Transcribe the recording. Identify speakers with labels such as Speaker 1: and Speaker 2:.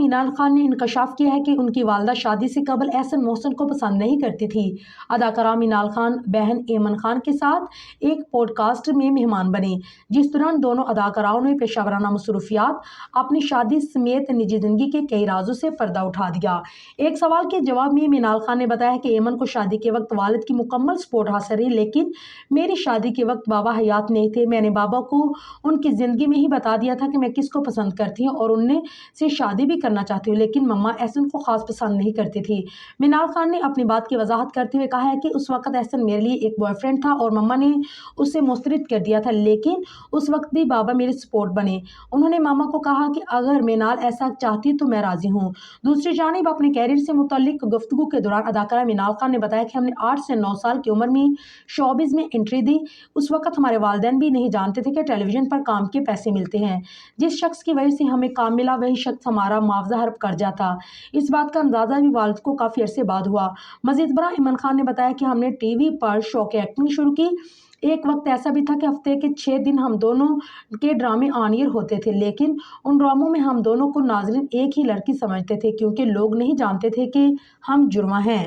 Speaker 1: مینال خان نے انکشاف کیا ہے کہ ان کی والدہ شادی سے قبل احسن محسن کو پسند نہیں کرتی تھی۔ اداکارہ مینال خان بہن ایمن خان کے ساتھ ایک پوڈ کاسٹ میں مہمان بنیں، جس دوران دونوں اداکاراؤں نے پیشہ ورانہ مصروفیات، اپنی شادی سمیت نجی زندگی کے کئی رازوں سے پردہ اٹھا دیا۔ ایک سوال کے جواب میں مینال خان نے بتایا کہ ایمن کو شادی کے وقت والد کی مکمل سپورٹ حاصل رہی، لیکن میری شادی کے وقت بابا حیات نہیں تھے۔ میں نے بابا کو ان کی زندگی میں ہی بتا دیا تھا کہ میں کس کو پسند کرتی ہوں اور ان سے شادی بھی کرنا چاہتی ہوں، لیکن مما احسن کو خاص پسند نہیں کرتی تھی۔ مینال خان نے اپنی بات کی وضاحت کرتے ہوئے کہا ہے کہ اس وقت احسن میرے لیے ایک بوائے فرینڈ تھا اور مما نے اسے مسترد کر دیا تھا، لیکن اس وقت بھی بابا میری سپورٹ بنے۔ انہوں نے ماما کو کہا کہ اگر مینال ایسا چاہتی تو میں راضی ہوں۔ دوسری جانب اپنے کیریئر سے متعلق گفتگو کے دوران اداکارہ مینال خان نے بتایا کہ ہم نے 8 سے 9 سال کی عمر میں شوبز میں انٹری دی۔ اس وقت ہمارے والدین بھی نہیں جانتے تھے کہ ٹیلی ویژن پر کام کے پیسے ملتے ہیں۔ جس شخص کی وجہ سے ہمیں کام ملا وہی شخص ہمارا معاوضہ حرب قرضہ تھا۔ اس بات کا اندازہ بھی والد کو کافی عرصے بعد ہوا۔ مزید برآں ایمن خان نے بتایا کہ ہم نے ٹی وی پر شوق ایکٹنگ شروع کی۔ ایک وقت ایسا بھی تھا کہ ہفتے کے 6 دن ہم دونوں کے ڈرامے آن ایئر ہوتے تھے، لیکن ان ڈراموں میں ہم دونوں کو ناظرین ایک ہی لڑکی سمجھتے تھے کیونکہ لوگ نہیں جانتے تھے کہ ہم جرماں ہیں۔